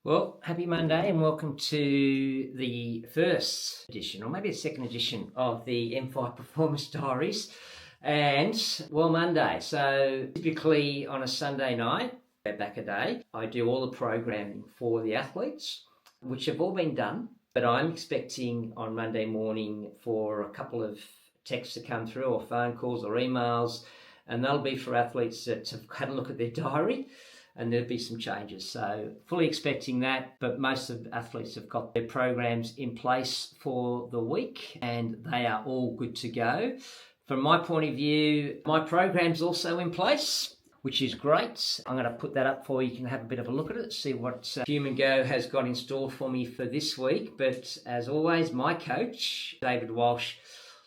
Well, happy Monday and welcome to the first edition, or maybe the second edition of the M5 Performance Diaries. And, well, Monday. So typically on a Sunday night, back a day, I do all the programming for the athletes, which have all been done. But I'm expecting on Monday morning for a couple of texts to come through, or phone calls or emails, and they'll be for athletes that have had a look at their diary. And there'll be some changes. So fully expecting that, but most of the athletes have got their programs in place for the week and they are all good to go. From my point of view, my program's also in place, which is great. I'm going to put that up for you. You can have a bit of a look at it, see what Human Go has got in store for me for this week. But as always, my coach, David Walsh,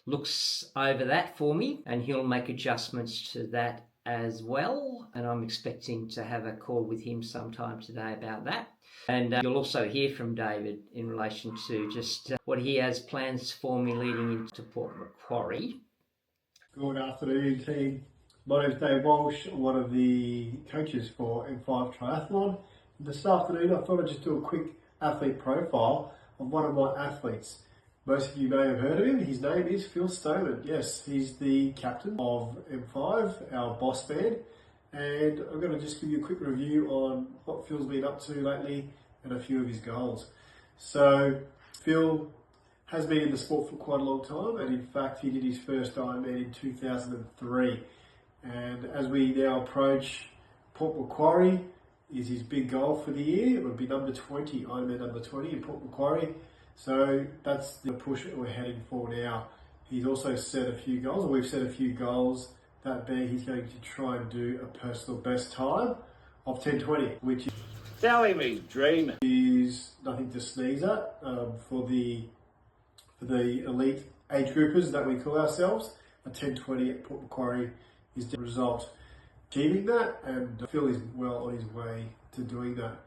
looks over that for me and he'll make adjustments to that as well, and I'm expecting to have a call with him sometime today about that. And you'll also hear from David in relation to just what he has plans for me leading into Port Macquarie. Good afternoon, team. My name is Dave Walsh. I'm one of the coaches for M5 Triathlon. This afternoon, I thought I'd just do a quick athlete profile of one of my athletes. Most of you may have heard of him. His name is Phil Stoneman. Yes, he's the captain of M5, our boss man. And I'm going to just give you a quick review on what Phil's been up to lately and a few of his goals. So, Phil has been in the sport for quite a long time, and in fact, he did his first Ironman in 2003. And as we now approach Port Macquarie, is his big goal for the year. It would be number 20, Ironman number 20 in Port Macquarie. So that's the push that we're heading for now. He's also set a few goals, or we've set a few goals, that being he's going to try and do a personal best time of 10:20, which is nothing to sneeze at for the elite age groupers that we call ourselves. A 10:20 at Port Macquarie is the result. Achieving that, and Phil is well on his way to doing that.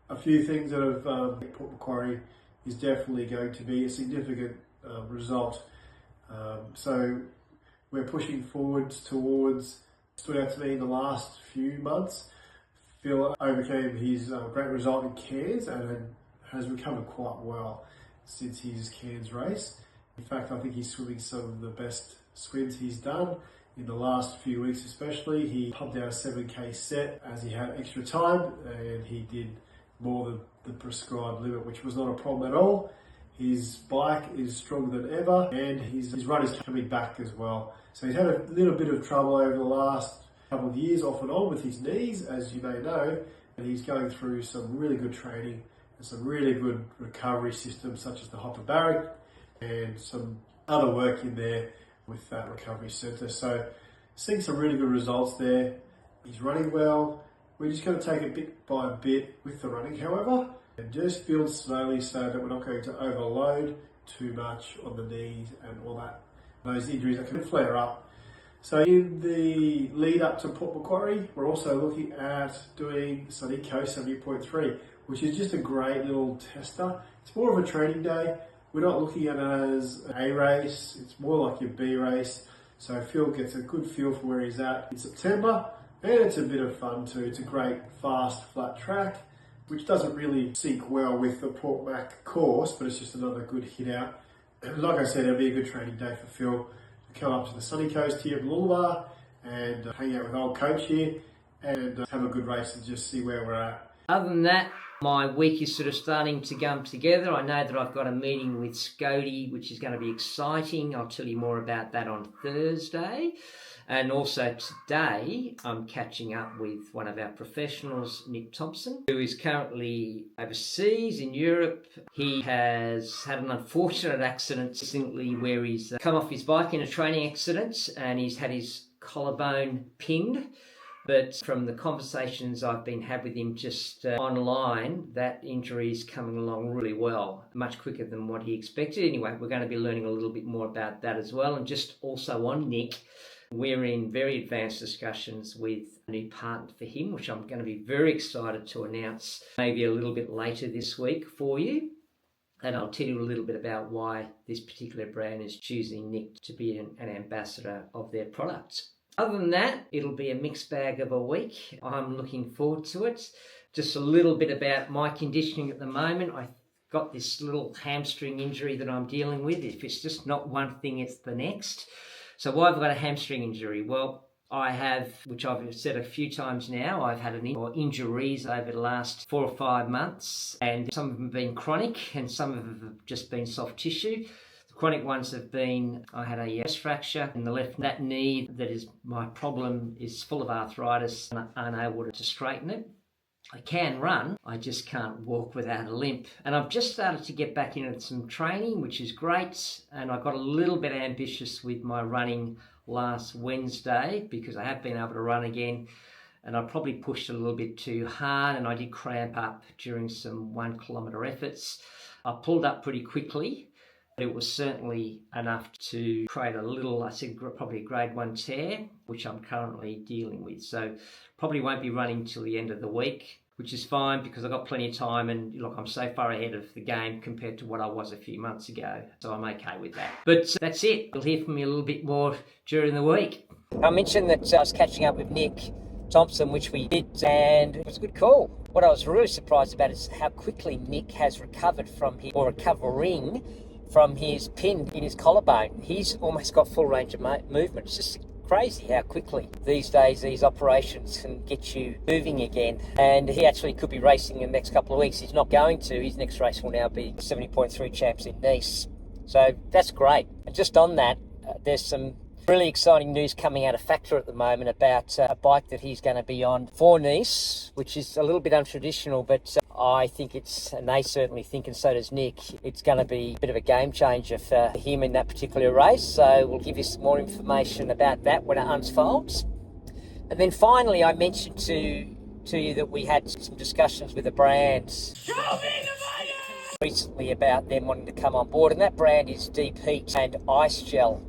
A few things that have at Port Macquarie is definitely going to be a significant result. So we're pushing forwards towards, stood out to me in the last few months. Phil overcame his great result in Cairns and has recovered quite well since his Cairns race. In fact, I think he's swimming some of the best swims he's done in the last few weeks especially. He pumped out a 7K set as he had extra time, and he did more than the prescribed limit, which was not a problem at all. His bike is stronger than ever, and his run is coming back as well. So he's had a little bit of trouble over the last couple of years off and on with his knees, as you may know, and he's going through some really good training and some really good recovery systems such as the hyperbaric and some other work in there with that recovery centre. So seeing some really good results there. He's running well. We're just going to take it bit by bit with the running, however, and just build slowly so that we're not going to overload too much on the knees and all that, those injuries that can flare up. So in the lead up to Port Macquarie, we're also looking at doing Sunny Coast 70.3, which is just a great little tester. It's more of a training day. We're not looking at it as an A race, it's more like your B race. So Phil gets a good feel for where he's at in September. And it's a bit of fun too. It's a great, fast, flat track, which doesn't really sync well with the Port Mac course, but it's just another good hit out. And like I said, it'll be a good training day for Phil to come up to the sunny coast here of Lullaby and hang out with old coach here and have a good race and just see where we're at. Other than that, my week is sort of starting to come together. I know that I've got a meeting with Scody, which is going to be exciting. I'll tell you more about that on Thursday. And also today, I'm catching up with one of our professionals, Nick Thompson, who is currently overseas in Europe. He has had an unfortunate accident recently where he's come off his bike in a training accident and he's had his collarbone pinned. But from the conversations I've been had with him just online, that injury is coming along really well, much quicker than what he expected. Anyway, we're going to be learning a little bit more about that as well. And just also on Nick, we're in very advanced discussions with a new partner for him, which I'm going to be very excited to announce maybe a little bit later this week for you. And I'll tell you a little bit about why this particular brand is choosing Nick to be an ambassador of their products. Other than that, it'll be a mixed bag of a week. I'm looking forward to it. just a little bit about my conditioning at the moment. I got this little hamstring injury that I'm dealing with. If it's just not one thing, it's the next. So why have I got a hamstring injury? Well, I have, which I've said a few times now, I've had injuries over the last 4 or 5 months, and some of them have been chronic and some of them have just been soft tissue. The chronic ones have been, I had a stress fracture in the left, that knee that is my problem is full of arthritis and I'm unable to straighten it. I can run, I just can't walk without a limp. And I've just started to get back into some training, which is great. And I got a little bit ambitious with my running last Wednesday because I have been able to run again. And I probably pushed a little bit too hard and I did cramp up during some 1 kilometre efforts. I pulled up pretty quickly. It was certainly enough to create a little, I said probably a grade 1 tear, which I'm currently dealing with. So probably won't be running till the end of the week, which is fine because I've got plenty of time and look, I'm so far ahead of the game compared to what I was a few months ago. So I'm okay with that. But that's it. You'll hear from me a little bit more during the week. I mentioned that I was catching up with Nick Thompson, which we did, and it was a good call. What I was really surprised about is how quickly Nick has recovered from his, or recovering from his pin in his collarbone. He's almost got full range of movement. It's just crazy how quickly these days these operations can get you moving again. And he actually could be racing in the next couple of weeks. He's not going to. His next race will now be 70.3 champs in Nice. So that's great. And just on that, there's some really exciting news coming out of Factor at the moment about a bike that he's going to be on for Nice, which is a little bit untraditional, but I think it's, and they certainly think, and so does Nick, it's going to be a bit of a game changer for him in that particular race. So we'll give you some more information about that when it unfolds. And then finally, I mentioned to you that we had some discussions with a brand recently about them wanting to come on board, and that brand is Deep Heat and Ice Gel.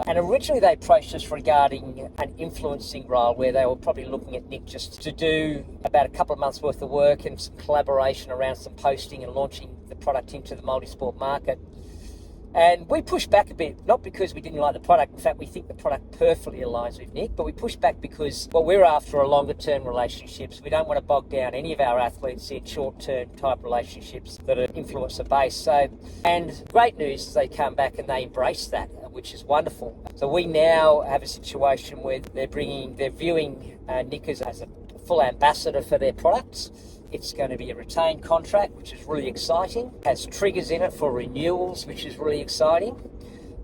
And originally they approached us regarding an influencing role where they were probably looking at Nick just to do about a couple of months worth of work and some collaboration around some posting and launching the product into the multi-sport market. And we pushed back a bit, not because we didn't like the product. In fact, we think the product perfectly aligns with Nick, but we pushed back because, well, we're after a longer term relationships. We don't want to bog down any of our athletes in short term type relationships that are influencer based. So, and great news is they come back and they embrace that, which is wonderful. So we now have a situation where they're viewing Nick as a full ambassador for their products. It's going to be a retained contract, which is really exciting. Has triggers in it for renewals, which is really exciting.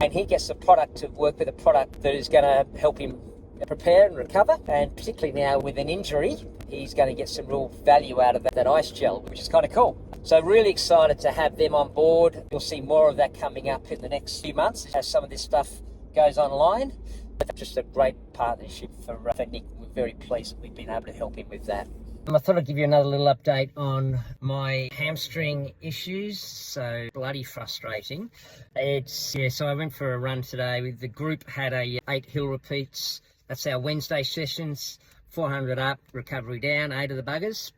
And he gets the product to work with a product that is going to help him prepare and recover. And particularly now with an injury, he's going to get some real value out of that ice gel, which is kind of cool. So really excited to have them on board. You'll see more of that coming up in the next few months as some of this stuff goes online. But just a great partnership for Nick. We're very pleased that we've been able to help him with that. I thought I'd give you another little update on my hamstring issues. So bloody frustrating. So I went for a run today. The group had 8 hill repeats. That's our Wednesday sessions. 400 up, recovery down, 8 of the buggers.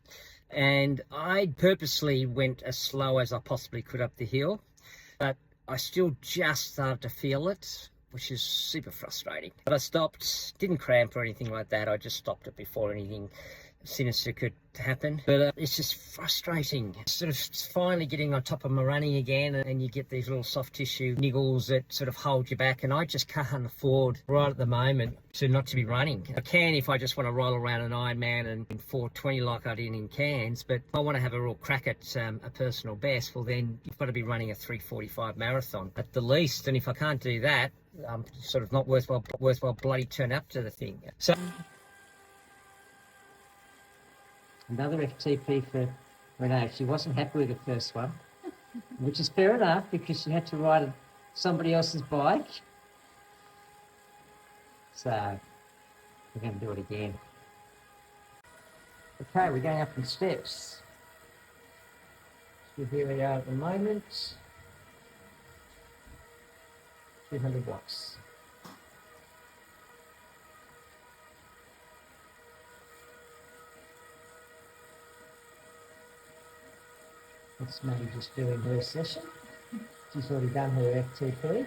And I purposely went as slow as I possibly could up the hill, but I still just started to feel it, which is super frustrating. But I stopped, didn't cramp or anything like that. I just stopped it before anything sinister could happen. But it's just frustrating. Sort of finally getting on top of my running again, and you get these little soft tissue niggles that sort of hold you back. And I just can't afford right at the moment to not to be running. I can if I just want to roll around an Ironman and in 4:20 like I did in Cairns, but if I want to have a real crack at a personal best, well then you've got to be running a 3:45 marathon at the least. And if I can't do that, I'm sort of not worthwhile bloody turn up to the thing. So another FTP for Renee. She wasn't happy with the first one, which is fair enough because she had to ride somebody else's bike. So we're going to do it again. Okay, we're going up in steps. So here we are at the moment. 200 watts. That's maybe just doing her session. She's already done her FTP.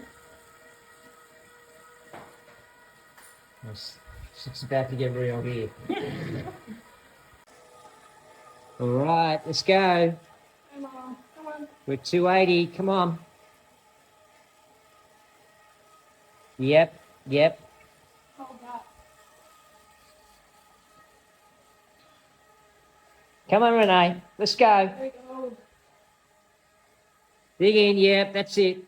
She's about to get real here. All right, let's go. Come on, come on. We're 280. Come on. Yep. Hold that. Come on, Renee. Let's go. There we go. Dig in. Yep, that's it.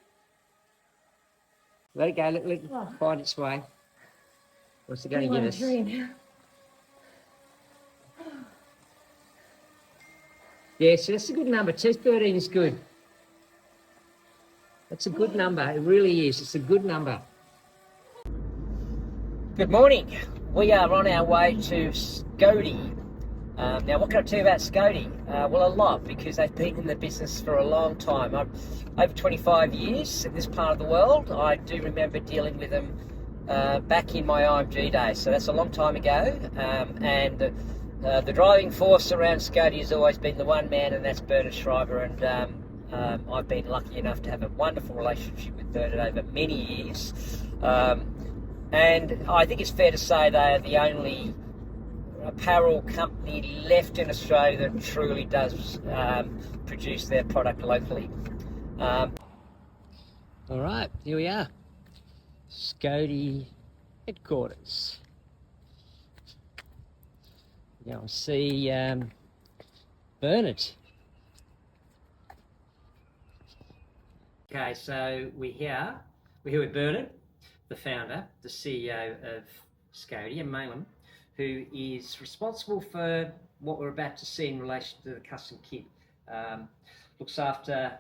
Let it go. Let it find its way. What's it going to give us? Yeah, so that's a good number. 213 is good. That's a good number. It really is. It's a good number. Good morning. We are on our way to Scody. Now, what can I tell you about Scody? Well, a lot, because they've been in the business for a long time. Over 25 years in this part of the world. I do remember dealing with them back in my IMG days, so that's a long time ago. And the driving force around Scody has always been the one man, and that's Bernard Schreiber. And I've been lucky enough to have a wonderful relationship with Bernard over many years. And I think it's fair to say they are the only apparel company left in Australia that truly does produce their product locally. All right, here we are, Scody headquarters. You know, see Bernard. Okay, so we're here with Bernard, the founder, the CEO of Scody and Malin, who is responsible for what we're about to see in relation to the custom kit. Looks after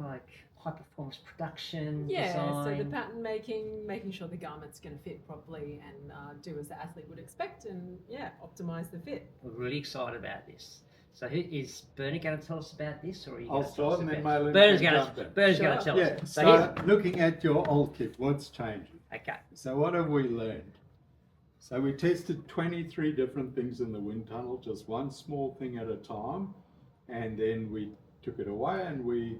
like high performance production, design. So the pattern making sure the garment's going to fit properly and do as the athlete would expect, and optimize the fit. We're really excited about this. So who is Bernard going to tell us about this, or are you I'll going to tell us start and then about Malin Bernard's can going jump in. to tell Yeah, us. so looking at your old kit, what's changing? Okay. So what have we learned? So we tested 23 different things in the wind tunnel, just one small thing at a time, and then we took it away and we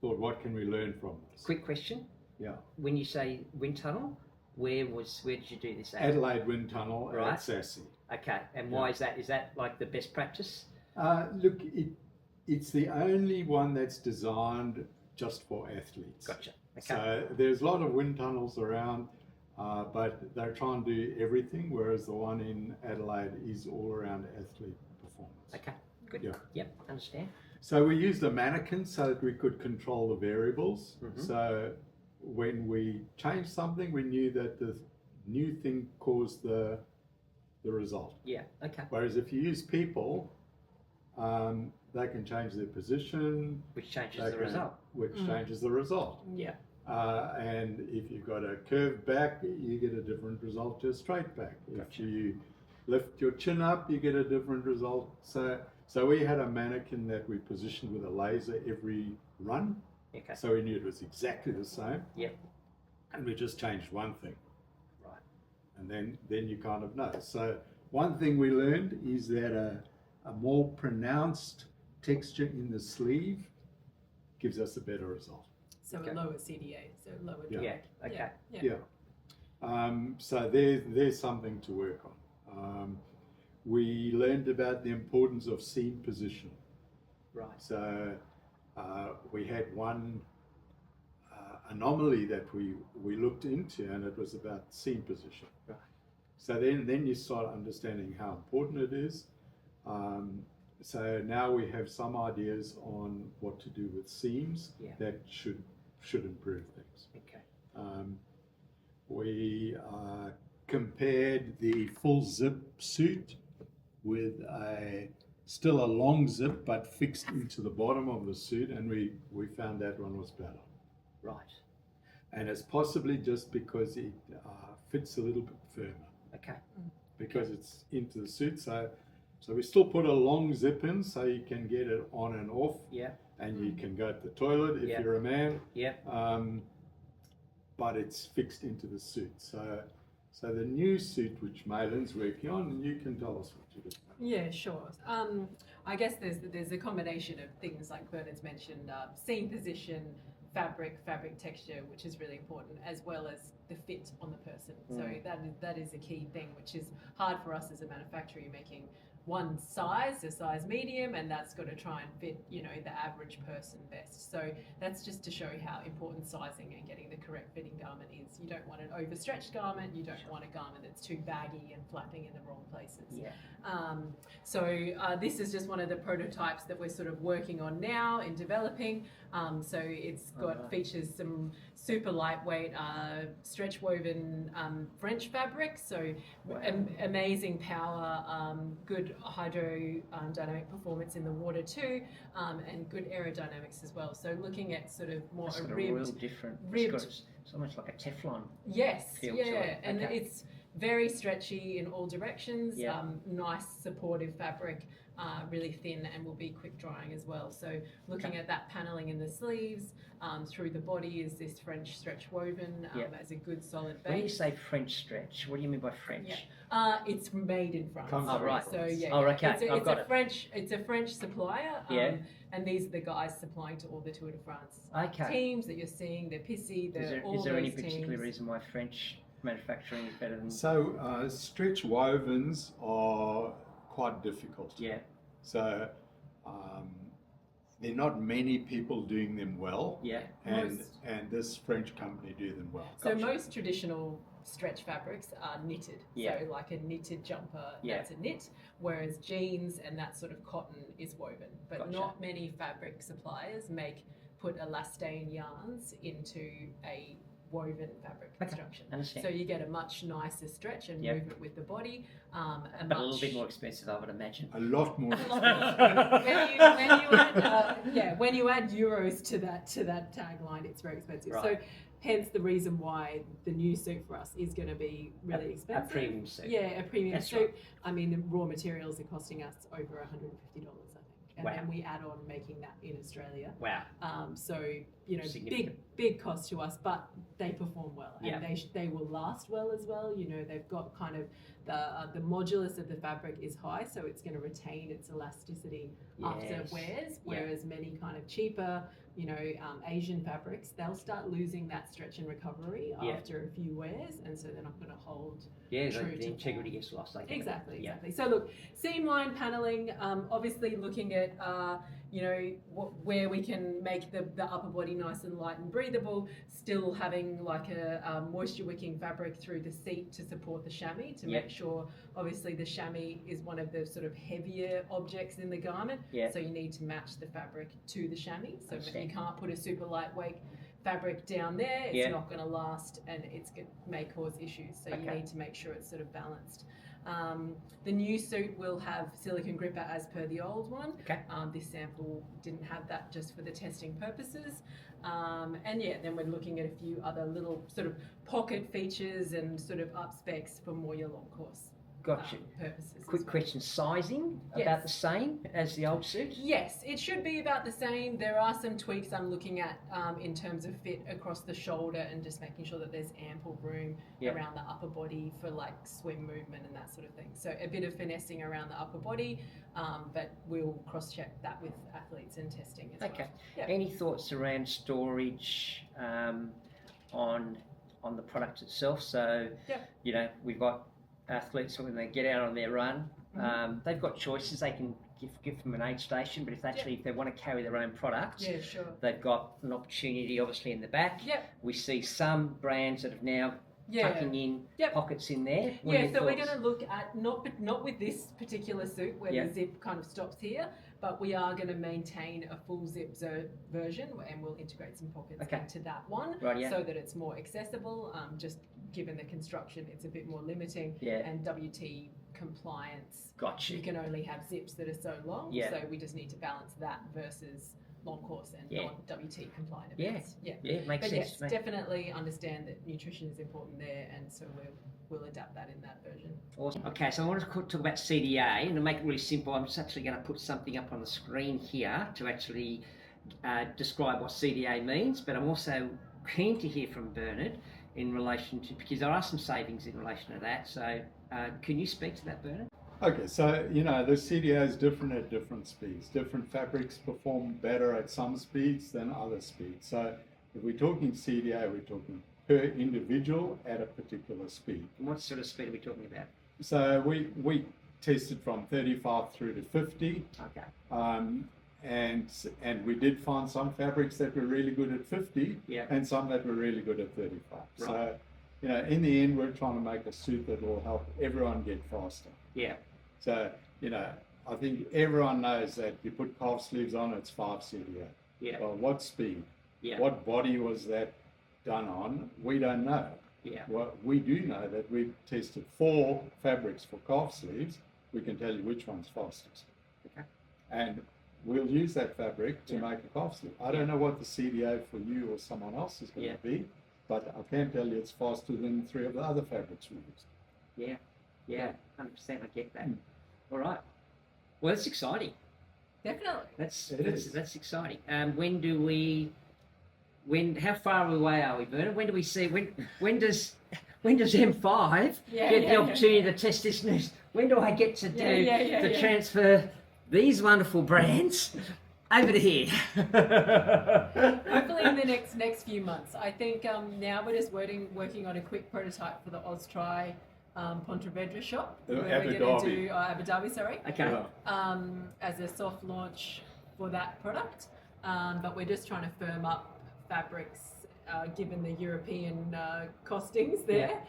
thought, what can we learn from this? Quick question. Yeah. When you say wind tunnel, where did you do this at? Adelaide Wind Tunnel Right. at Sassy. Okay, and why is that? Is that like the best practice? Look, it's the only one that's designed just for athletes. Gotcha. Okay. So there's a lot of wind tunnels around, but they're trying to do everything, whereas the one in Adelaide is all around athlete performance. Okay, good. Yeah. Yep, understand. So we used a mannequin so that we could control the variables. Mm-hmm. So when we changed something, we knew that the new thing caused the result. Yeah, okay. Whereas if you use people, they can change their position, Which changes the result. which changes the result. Yeah. And if you've got a curved back, you get a different result to a straight back. Gotcha. If you lift your chin up, you get a different result. So we had a mannequin that we positioned with a laser every run. Okay. So we knew it was exactly the same. Yep. And we just changed one thing. Right. And then you kind of know. So one thing we learned is that a more pronounced texture in the sleeve gives us a better result. So Okay. a lower CDA, so lower Yeah. Yeah. Okay. Yeah. So there's something to work on. We learned about the importance of seam position. Right. So we had one anomaly that we looked into, and it was about seam position. Right. So then you start understanding how important it is. So now we have some ideas on what to do with seams that should improve things. Okay. We compared the full zip suit with still a long zip but fixed into the bottom of the suit, and we found that one was better. Right. And it's possibly just because it fits a little bit firmer. Okay. Because it's into the suit. So we still put a long zip in so you can get it on and off. Yeah. And you can go to the toilet if you're a man. Yeah. But it's fixed into the suit. So the new suit which Malin's working on, you can tell us what you do. Yeah, sure. I guess there's a combination of things like Bernard's mentioned, seam position, fabric texture, which is really important, as well as the fit on the person. So that is a key thing, which is hard for us as a manufacturer. You're making one size, a size medium, and that's got to try and fit, you know, the average person best. So that's just to show how important sizing and getting the correct fitting garment is. You don't want an overstretched garment, you don't want a garment that's too baggy and flapping in the wrong places. Yeah. This is just one of the prototypes that we're sort of working on now in developing. So it's got features some super lightweight stretch woven French fabric, so amazing power, good hydrodynamic performance in the water too, and good aerodynamics as well. So looking at sort of more It's a got a ribbed, real different. It's almost like a Teflon. yes, feel yeah, to it. and Okay. it's very stretchy in all directions. Yeah. Nice supportive fabric, really thin, and will be quick drying as well. So looking at that paneling in the sleeves, through the body is this French stretch woven as a good solid When you base. say French stretch, what do you mean by French? Yeah. It's made in France. Comes Oh, right. So yeah, Oh, okay. it's I've got a it. French. It's a French supplier. Yeah. And these are the guys supplying to all the Tour de France Okay. teams that you're seeing. They're pissy. They're all Is there any those particular teams. reason why French manufacturing is better than? So stretch wovens are quite difficult. Yeah. So there are not many people doing them well. Yeah. And Most- and this French company do them well. So Gotcha. most traditional stretch fabrics are knitted. Yeah. So like a knitted jumper, Yeah. that's a knit, whereas jeans and that sort of cotton is woven. But Gotcha. not many fabric suppliers put elastane yarns into a woven fabric construction. Understand. So you get a much nicer stretch and Yep. movement with the body. But a little bit more expensive, I would imagine. A lot more. when you add euros to that tagline, it's very expensive. Right. So hence the reason why the new suit for us is going to be really expensive. A premium suit. Yeah, a premium That's suit. right. I mean, the raw materials are costing us over $150, I think. And Wow. then we add on making that in Australia. Wow. So, you know, Significant. big cost to us, but they perform well. And Yeah. they will last well as well. You know, they've got kind of the modulus of the fabric is high, so it's going to retain its elasticity after Yes. wears, Yeah. whereas many kind of cheaper, you know, Asian fabrics, they'll start losing that stretch and recovery Yeah. after a few wears, and so they're not going to hold Yeah, true the to integrity form. gets lost. I get it. Exactly, Yeah. exactly. So look, seamline paneling, obviously looking at, you know, where we can make the upper body nice and light and breathable, still having like a moisture wicking fabric through the seat to support the chamois, to Yep. make sure, obviously the chamois is one of the sort of heavier objects in the garment. Yeah. So you need to match the fabric to the chamois. So Understand. you can't put a super lightweight fabric down there, it's Yeah. not going to last, and may cause issues. So you Okay. need to make sure it's sort of balanced. The new suit will have silicone gripper as per the old one. Okay. This sample didn't have that, just for the testing purposes. And yeah, then we're looking at a few other little sort of pocket features and sort of up specs for more your long course Gotcha. purposes. as Quick well. question: sizing Yes. about the same as the old suit? Yes, it should be about the same. There are some tweaks I'm looking at in terms of fit across the shoulder and just making sure that there's ample room Yep. around the upper body for like swim movement and that sort of thing. So a bit of finessing around the upper body, but we'll cross-check that with athletes and testing as Okay. well. Yep. Any thoughts around storage on the product itself? So, Yep. you know, we've got athletes when they get out on their run, they've got choices. They can give them an aid station, but if they want to carry their own product, Yeah, sure. they've got an opportunity obviously in the back. Yep. We see some brands that have now Yeah. tucking in Yep. pockets in there. What are Yeah, your so we're thoughts? going to look at not with this particular suit where Yeah. the zip kind of stops here, but we are going to maintain a full zip version, and we'll integrate some pockets Okay. into that one, Right, yeah. so that it's more accessible. Just given the construction, it's a bit more limiting, Yeah. and WT compliance. Gotcha. You can only have zips that are so long, Yeah. so we just need to balance that versus long course and Yeah. non-WT compliant Yeah. events. Yeah. Yeah, it makes But sense yes, to me. definitely understand that nutrition is important there, and so we'll adapt that in that version. Awesome. Okay, so I want to talk about CDA, and to make it really simple, I'm just actually going to put something up on the screen here to actually describe what CDA means, but I'm also keen to hear from Bernard in relation to, because there are some savings in relation to that, so can you speak to that, Bernard? Okay, so you know the CDA is different at different speeds. Different fabrics perform better at some speeds than other speeds. So if we're talking CDA, we're talking per individual at a particular speed. And what sort of speed are we talking about? So we tested from 35 through to 50. Okay. And we did find some fabrics that were really good at 50 Yeah. and some that were really good at 35. Right. So, you know, in the end, we're trying to make a suit that will help everyone get faster. Yeah. So, you know, I think everyone knows that you put calf sleeves on, it's 5 CDA. Yeah. Well, what speed? Yeah. What body was that done on? We don't know. Yeah. What we do know that we've tested 4 fabrics for calf sleeves. We can tell you which one's fastest. Okay. And we'll use that fabric to make a calf sleeve. I don't know what the CDA for you or someone else is going to be, but I can tell you it's faster than 3 of the other fabrics we use. Yeah. Yeah. 100%. I get that. All right. Well, that's exciting. Definitely. That's exciting. How far away are we, Bernard? When do we see? When does M5 get the opportunity to test this news? When do I get to do transfer these wonderful brands over to here? Hopefully in the next few months. I think now we're just working on a quick prototype for the Austri Pontevedra shop. Abu we're going to do Abu Dhabi, sorry. Okay. As a soft launch for that product. But we're just trying to firm up fabrics given the European costings there.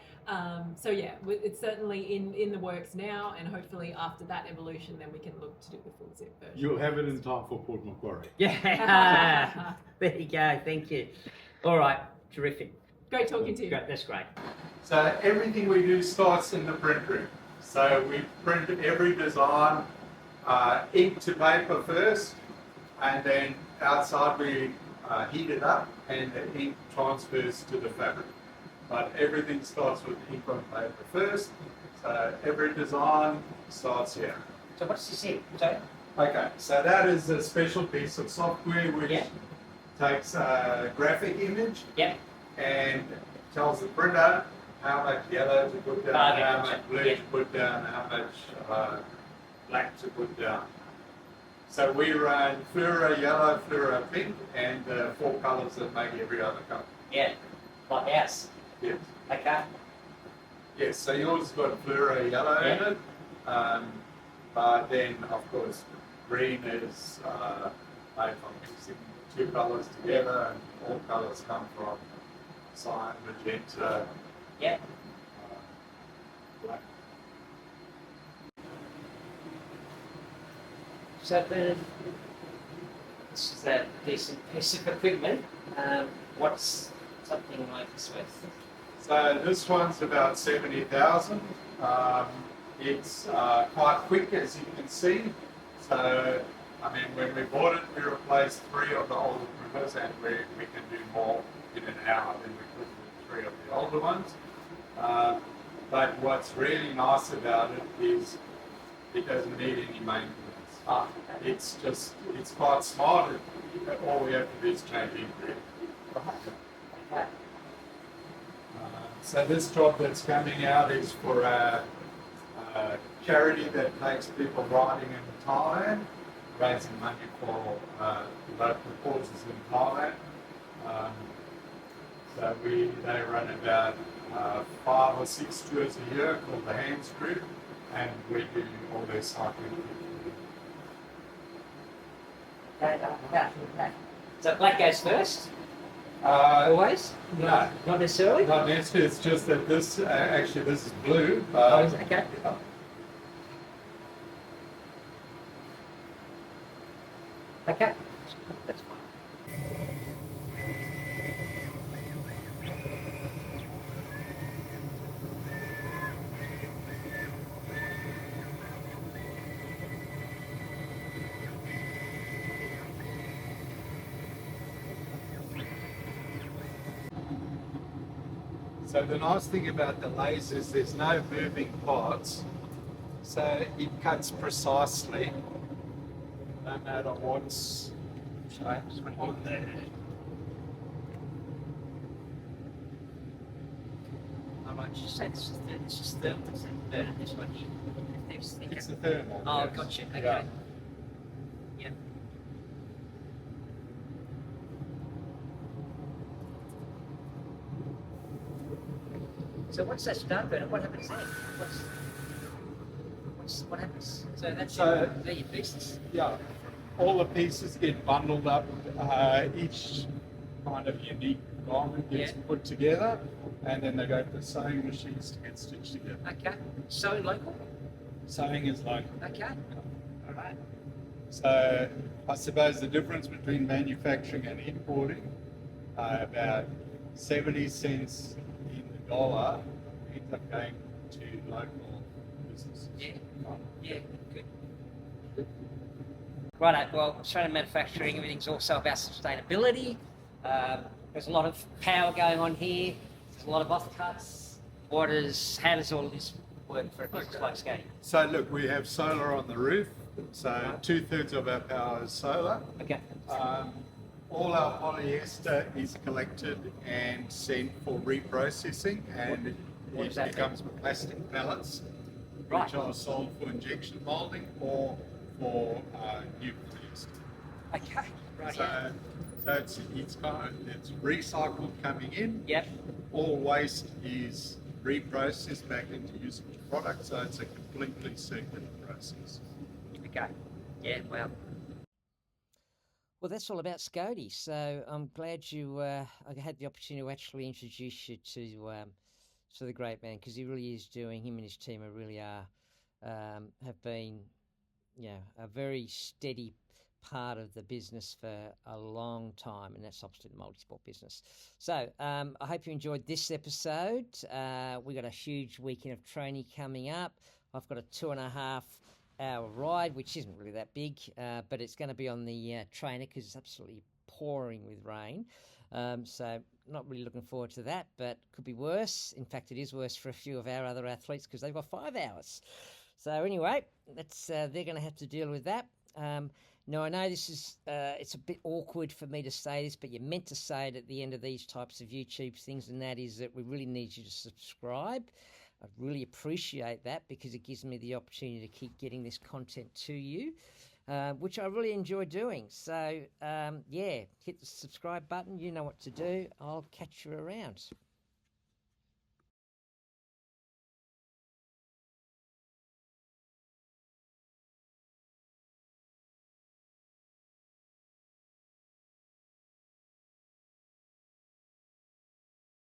So yeah, it's certainly in the works now, and hopefully after that evolution then we can look to do the full zip version. You'll have it in time for Port Macquarie. Yeah. There you go. Thank you. All right. Terrific. Great talking to you. Great. That's great. So everything we do starts in the print room. So we print every design ink to paper first, and then outside we heat it up and the ink transfers to the fabric. But everything starts with ink on paper first. So every design starts here. So what's this here? Sorry? Okay, so that is a special piece of software which takes a graphic image and tells the printer how much yellow to put down, how much blue to put down, how much black to put down. So we run fluoro yellow, fluoro pink, and 4 colours that make every other colour. Yeah. Like ours. Yes. Okay. Yes, so yours has got fluoro yellow in it. But then, of course, green is made from mixing 2 colours together, and all colours come from cyan, magenta, black. So this is a decent piece of equipment. What's something like this worth? So this one's about 70,000. It's quite quick, as you can see. So, I mean, when we bought it, we replaced 3 of the older printers, and we can do more in an hour than we could with 3 of the older ones. But what's really nice about it is it doesn't need any maintenance. It's quite smart. All we have to do is change ink. So this job that's coming out is for a charity that takes people riding in Thailand, raising money for local causes in Thailand. So they run about 5 or 6 tours a year called the Hands Group, and we do all their cycling. So black goes first? Always? No. Not necessarily? Not necessarily, it's just that this, actually this is blue. Okay. Okay. That's fine. So the nice thing about the laser is there's no moving parts, so it cuts precisely, no matter what's on there. How much you say this is thermal, this one here. It's the thermal. Oh, yes. gotcha. Okay. Yeah. Yep. So once that's done, Bernard, what happens then? What happens? So that's they're your pieces. Yeah, all the pieces get bundled up. Each kind of unique garment gets put together, and then they go to the sewing machines to get stitched together. Okay. So local? Sewing is local. Okay. All right. So I suppose the difference between manufacturing and importing, about 70 cents in the dollar ends up going to local businesses. Yeah. Yeah. Good. Right. Well, Australian manufacturing, everything's also about sustainability. There's a lot of power going on here. There's a lot of offcuts. How does all of this work for a business like Scody? So look, we have solar on the roof. So 2/3 of our power is solar. Okay. All our polyester is collected and sent for reprocessing, and What it does that becomes plastic pellets, Right. which are sold for injection molding or for new polyester. Okay. Right. So it's recycled coming in. Yep. All waste is reprocessed back into usable product, so it's a completely circular process. Okay. Yeah. Well, that's all about Scody. So I'm glad I had the opportunity to actually introduce you to the great man, because he really is doing. Him and his team have been, a very steady part of the business for a long time, and that's obviously the multi-sport business. So I hope you enjoyed this episode. We got a huge weekend of training coming up. I've got a 2.5-hour ride, which isn't really that big, but it's going to be on the trainer because it's absolutely pouring with rain. So not really looking forward to that, but could be worse. In fact, it is worse for a few of our other athletes because they've got 5 hours. So anyway, they're going to have to deal with that. Now, I know this is it's a bit awkward for me to say this, but you're meant to say it at the end of these types of YouTube things, and that is that we really need you to subscribe. I'd really appreciate that because it gives me the opportunity to keep getting this content to you, which I really enjoy doing. So, hit the subscribe button. You know what to do. I'll catch you around.